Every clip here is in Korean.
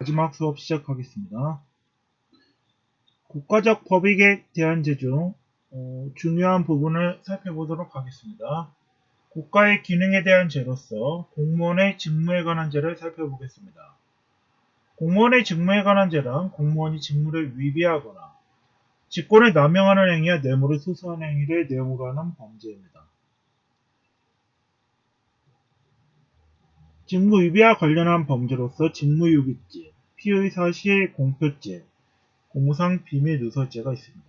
마지막 수업 시작하겠습니다. 국가적 법익에 대한 제중 중요한 부분을 살펴보도록 하겠습니다. 국가의 기능에 대한 제로서 공무원의 직무에 관한 제를 살펴보겠습니다. 공무원의 직무에 관한 제란 공무원이 직무를 위배하거나 직권을 남용하는 행위와 뇌물을 수수하는 행위를 내용으로 하는 범죄입니다. 직무 위배와 관련한 범죄로서 직무유기죄, 피의사실 공표죄, 공무상 비밀 누설죄가 있습니다.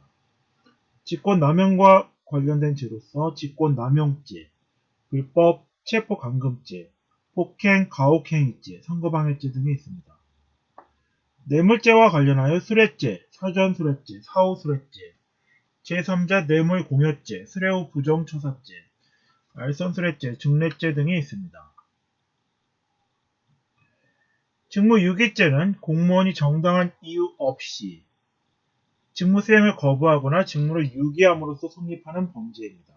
직권남용과 관련된 죄로서 직권남용죄, 불법 체포감금죄, 폭행, 가혹행위죄, 선거방해죄 등이 있습니다. 뇌물죄와 관련하여 수뢰죄, 사전수뢰죄, 사후수뢰죄, 제3자 뇌물공여죄, 수뢰후 부정처사죄, 알선수뢰죄, 증례죄 등이 있습니다. 직무유기죄는 공무원이 정당한 이유 없이 직무 수행을 거부하거나 직무를 유기함으로써 성립하는 범죄입니다.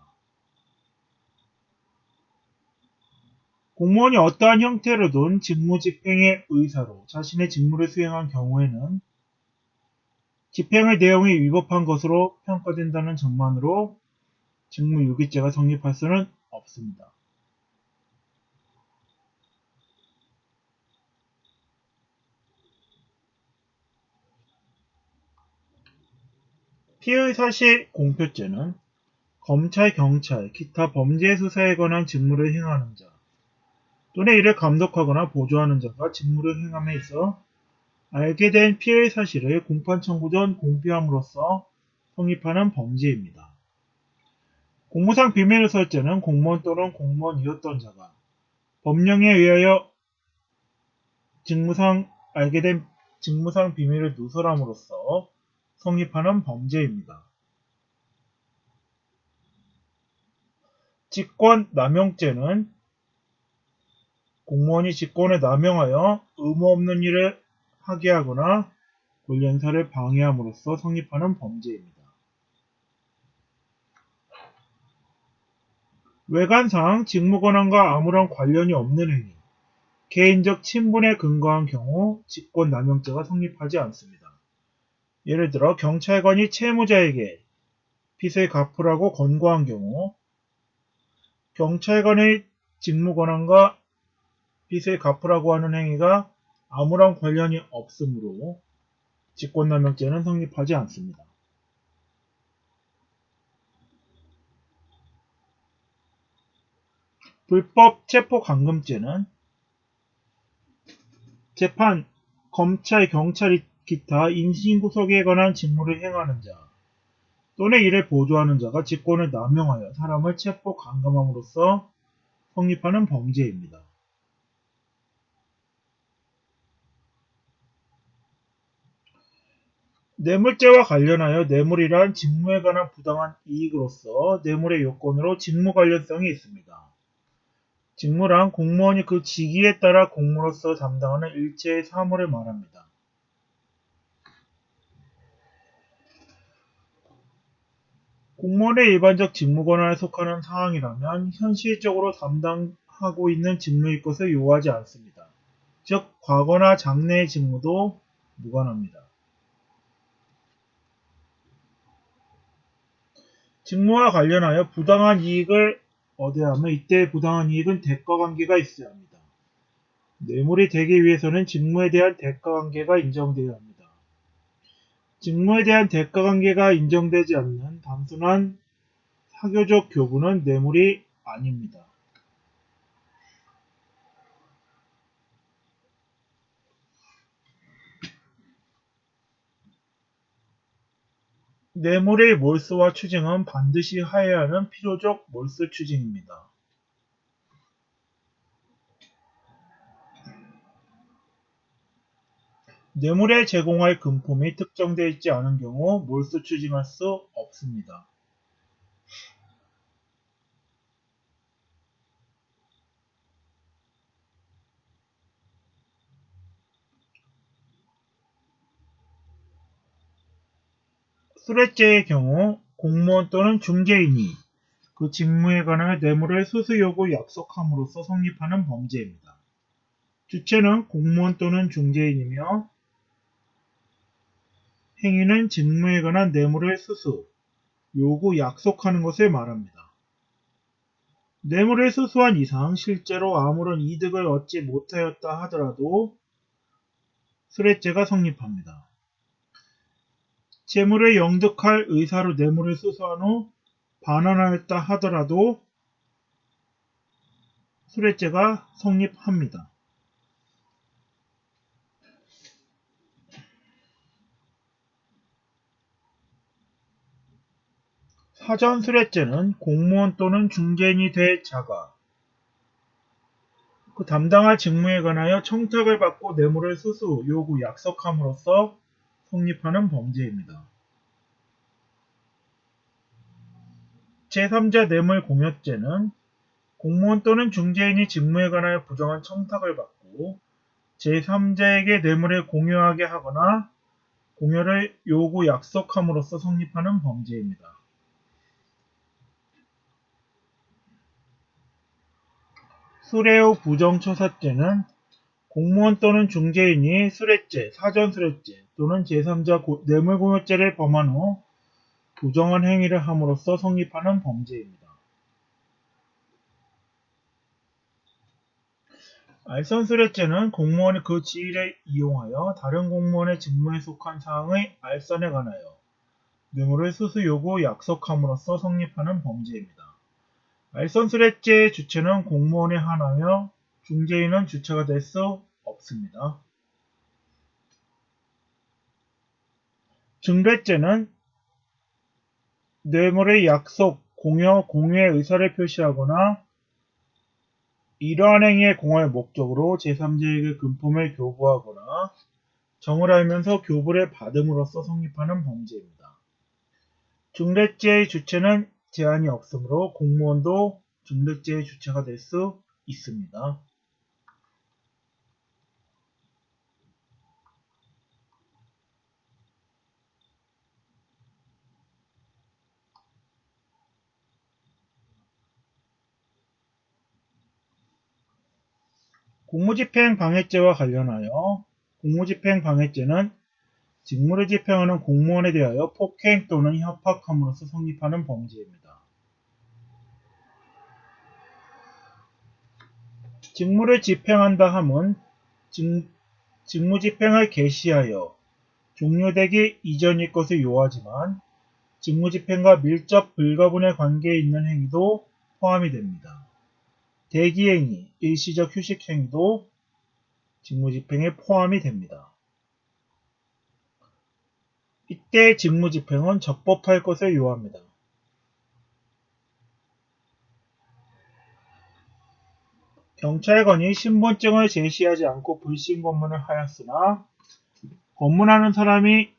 공무원이 어떠한 형태로든 직무 집행의 의사로 자신의 직무를 수행한 경우에는 집행의 내용이 위법한 것으로 평가된다는 점만으로 직무유기죄가 성립할 수는 없습니다. 피의사실 공표죄는 검찰, 경찰, 기타 범죄 수사에 관한 직무를 행하는 자 또는 이를 감독하거나 보조하는 자가 직무를 행함에 있어 알게 된 피해의 사실을 공판 청구 전 공표함으로써 성립하는 범죄입니다. 공무상 비밀누설죄는 공무원 또는 공무원이었던 자가 법령에 의하여 직무상 알게 된 직무상 비밀을 누설함으로써 성립하는 범죄입니다. 직권남용죄는 공무원이 직권을 남용하여 의무 없는 일을 하게 하거나 권리 행사를 방해함으로써 성립하는 범죄입니다. 외관상 직무권한과 아무런 관련이 없는 행위, 개인적 친분에 근거한 경우 직권남용죄가 성립하지 않습니다. 예를 들어 경찰관이 채무자에게 빚을 갚으라고 권고한 경우 경찰관의 직무권한과 빚을 갚으라고 하는 행위가 아무런 관련이 없으므로 직권남용죄는 성립하지 않습니다. 불법 체포감금죄는 재판, 검찰, 경찰 기타 인신구속에 관한 직무를 행하는 자 또는 이를 보조하는 자가 직권을 남용하여 사람을 체포 감금함으로써 성립하는 범죄입니다. 뇌물죄와 관련하여 뇌물이란 직무에 관한 부당한 이익으로서 뇌물의 요건으로 직무 관련성이 있습니다. 직무란 공무원이 그 직위에 따라 공무로서 담당하는 일체의 사물을 말합니다. 공무원의 일반적 직무권한에 속하는 사항이라면 현실적으로 담당하고 있는 직무일 것을 요하지 않습니다. 즉 과거나 장래의 직무도 무관합니다. 직무와 관련하여 부당한 이익을 얻어야 하면 이때 부당한 이익은 대가관계가 있어야 합니다. 뇌물이 되기 위해서는 직무에 대한 대가관계가 인정되어야 합니다. 직무에 대한 대가관계가 인정되지 않는 단순한 사교적 교부는 뇌물이 아닙니다. 뇌물의 몰수와 추징은 반드시 하여야 하는 필요적 몰수 추징입니다. 뇌물에 제공할 금품이 특정되어 있지 않은 경우 몰수 추징할 수 없습니다. 수뢰죄의 경우 공무원 또는 중개인이 그 직무에 관한 뇌물을 수수 요구 약속함으로써 성립하는 범죄입니다. 주체는 공무원 또는 중개인이며 행위는 직무에 관한 뇌물의 수수, 요구, 약속하는 것을 말합니다. 뇌물을 수수한 이상 실제로 아무런 이득을 얻지 못하였다 하더라도 수뢰죄가 성립합니다. 재물을 영득할 의사로 뇌물을 수수한 후 반환하였다 하더라도 수뢰죄가 성립합니다. 사전수뢰죄는 공무원 또는 중개인이 될 자가 그 담당할 직무에 관하여 청탁을 받고 뇌물을 수수, 요구, 약속함으로써 성립하는 범죄입니다. 제3자 뇌물공여죄는 공무원 또는 중개인이 직무에 관하여 부정한 청탁을 받고 제3자에게 뇌물을 공여하게 하거나 공여를 요구, 약속함으로써 성립하는 범죄입니다. 수뢰 후 부정처사죄는 공무원 또는 중개인이 수뢰죄, 사전수뢰죄 또는 제3자 뇌물공여죄를 범한 후 부정한 행위를 함으로써 성립하는 범죄입니다. 알선수뢰죄는 공무원이 그 지위를 이용하여 다른 공무원의 직무에 속한 사항의 알선에 관하여 뇌물을 수수 요구 약속함으로써 성립하는 범죄입니다. 알선수뢰죄의 주체는 공무원에 한하며 중개인은 주체가 될 수 없습니다. 증뢰죄는 뇌물의 약속, 공여, 공유의 의사를 표시하거나 이러한 행위의 공헌을 목적으로 제3자에게 금품을 교부하거나 정을 알면서 교부를 받음으로써 성립하는 범죄입니다. 증뢰죄의 주체는 제한이 없으므로 공무원도 증뢰죄의 주체가 될 수 있습니다. 공무집행방해죄와 관련하여 공무집행방해죄는 직무를 집행하는 공무원에 대하여 폭행 또는 협박함으로써 성립하는 범죄입니다. 직무를 집행한다 함은 직무집행을 개시하여 종료되기 이전일 것을 요하지만 직무집행과 밀접 불가분의 관계에 있는 행위도 포함이 됩니다. 대기행위, 일시적 휴식행위도 직무집행에 포함이 됩니다. 이때 직무집행은 적법할 것을 요합니다. 경찰관이 신분증을 제시하지 않고 불신검문을 하였으나 검문하는 사람이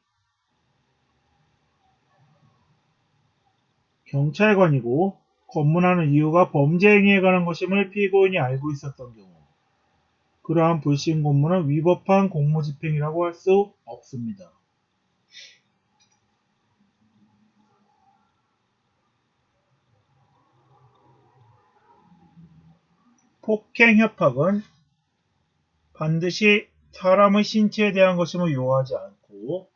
경찰관이고 검문하는 이유가 범죄 행위에 관한 것임을 피고인이 알고 있었던 경우 그러한 불신검문은 위법한 공무집행이라고 할 수 없습니다. 폭행 협박은 반드시 사람의 신체에 대한 것임을 요하지 않고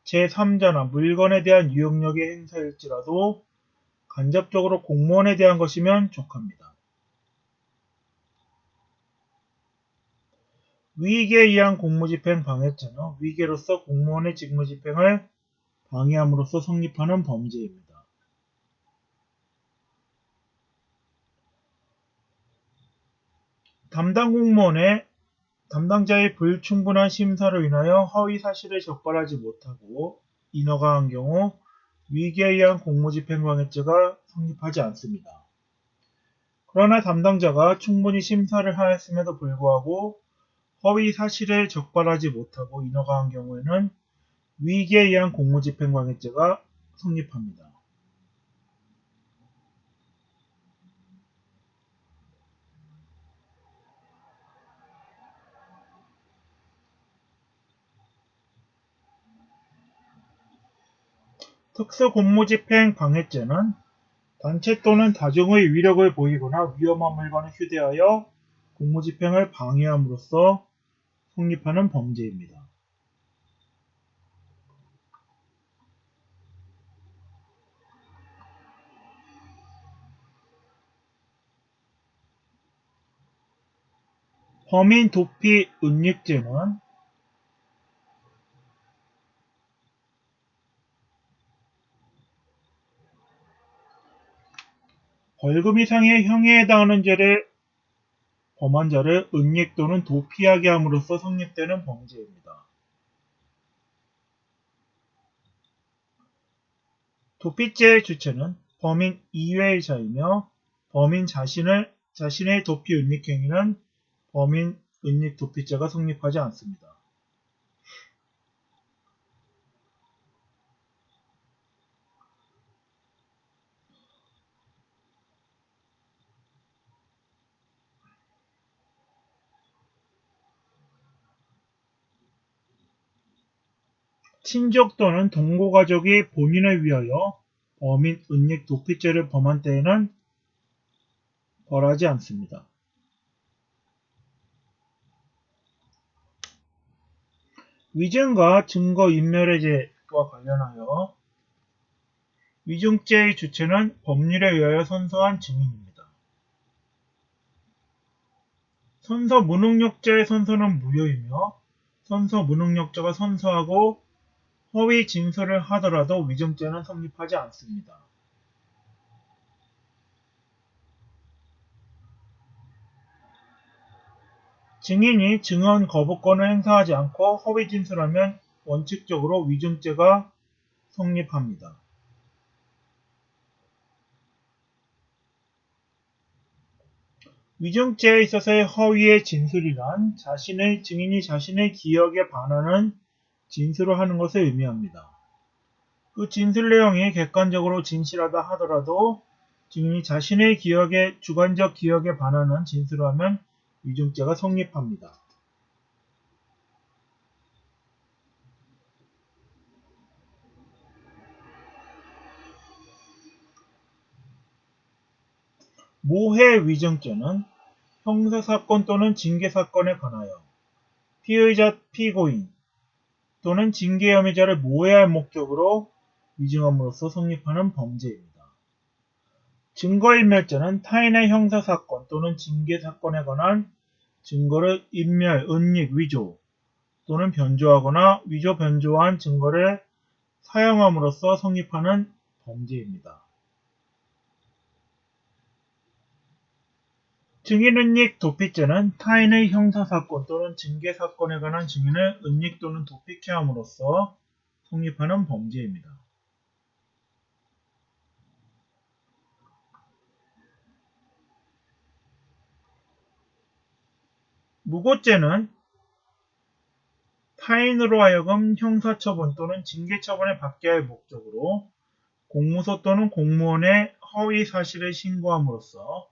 제3자나 물건에 대한 유용력의 행사일지라도 간접적으로 공무원에 대한 것이면 족합니다. 위계에 의한 공무집행 방해죄는 위계로서 공무원의 직무집행을 방해함으로써 성립하는 범죄입니다. 담당 공무원의 담당자의 불충분한 심사로 인하여 허위 사실을 적발하지 못하고 인허가 한 경우 위계에 의한 공무집행방해죄가 성립하지 않습니다. 그러나 담당자가 충분히 심사를 하였음에도 불구하고 허위 사실을 적발하지 못하고 인허가 한 경우에는 위계에 의한 공무집행방해죄가 성립합니다. 특수공무집행방해죄는 단체 또는 다중의 위력을 보이거나 위험한 물건을 휴대하여 공무집행을 방해함으로써 성립하는 범죄입니다. 범인 도피 은닉죄는 벌금 이상의 형에 해당하는 죄를 범한 자를 은닉 또는 도피하게 함으로써 성립되는 범죄입니다. 도피죄의 주체는 범인 이외의 자이며 범인 자신의 도피 은닉 행위는 범인 은닉 도피죄가 성립하지 않습니다. 친족 또는 동거가족이 본인을 위하여 범인 은닉 도피죄를 범한 때에는 벌하지 않습니다. 위증과 증거인멸의 죄와 관련하여 위증죄의 주체는 법률에 의하여 선서한 증인입니다. 선서 무능력자의 선서는 무효이며 선서 무능력자가 선서하고 허위 진술을 하더라도 위증죄는 성립하지 않습니다. 증인이 증언 거부권을 행사하지 않고 허위 진술하면 원칙적으로 위증죄가 성립합니다. 위증죄에 있어서의 허위의 진술이란 증인이 자신의 기억에 반하는 진술을 하는 것을 의미합니다. 그 진술 내용이 객관적으로 진실하다 하더라도 증인이 자신의 주관적 기억에 반하는 진술을 하면 위증죄가 성립합니다. 모해 위증죄는 형사사건 또는 징계사건에 관하여 피의자 피고인 또는 징계 혐의자를 모해할 목적으로 위증함으로써 성립하는 범죄입니다. 증거인멸죄는 타인의 형사사건 또는 징계사건에 관한 증거를 인멸, 은닉, 위조 또는 변조하거나 위조, 변조한 증거를 사용함으로써 성립하는 범죄입니다. 증인은닉 도피죄는 타인의 형사사건 또는 징계사건에 관한 증인을 은닉 또는 도피케 함으로써 성립하는 범죄입니다. 무고죄는 타인으로 하여금 형사처분 또는 징계처분을 받게 할 목적으로 공무소 또는 공무원에 허위 사실을 신고함으로써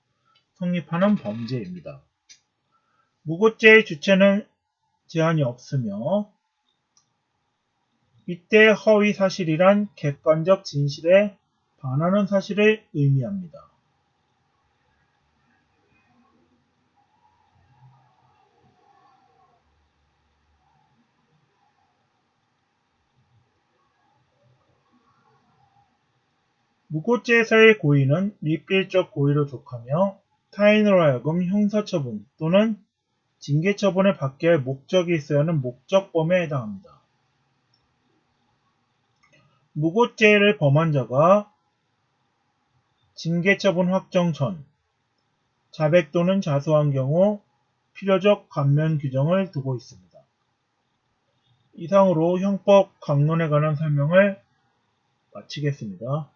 성립하는 범죄입니다. 무고죄의 주체는 제한이 없으며 이때 허위 사실이란 객관적 진실에 반하는 사실을 의미합니다. 무고죄에서의 고의는 미필적 고의로 족하며 타인으로 하여금 형사처분 또는 징계처분을 받게 할 목적이 있어야 하는 목적범에 해당합니다. 무고죄를 범한 자가 징계처분 확정 전 자백 또는 자수한 경우 필요적 감면 규정을 두고 있습니다. 이상으로 형법 강론에 관한 설명을 마치겠습니다.